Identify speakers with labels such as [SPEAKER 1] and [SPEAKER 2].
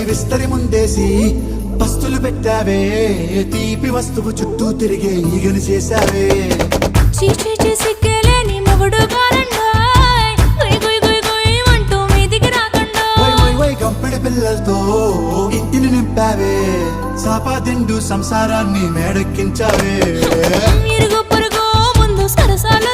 [SPEAKER 1] విస్తరి ముందేసి పస్తులు పెట్టావే, తీపి వస్తువు చుట్టూ తిరిగే ఈగను చేశావే.
[SPEAKER 2] చీచీ సిగ్గలేని మొగుడు కారండాయ్, గుయ్ గుయ్ గుయ్ గుయ్ అంటూ మీదికి రాకండా.
[SPEAKER 1] వై గంపెడి పిల్లలతో ఇంటిని నింపావే, సాపాదిండు సంసారాన్ని మేడెక్కించావే.
[SPEAKER 2] ఇరుగు పొరుగు ముందు సరసాలు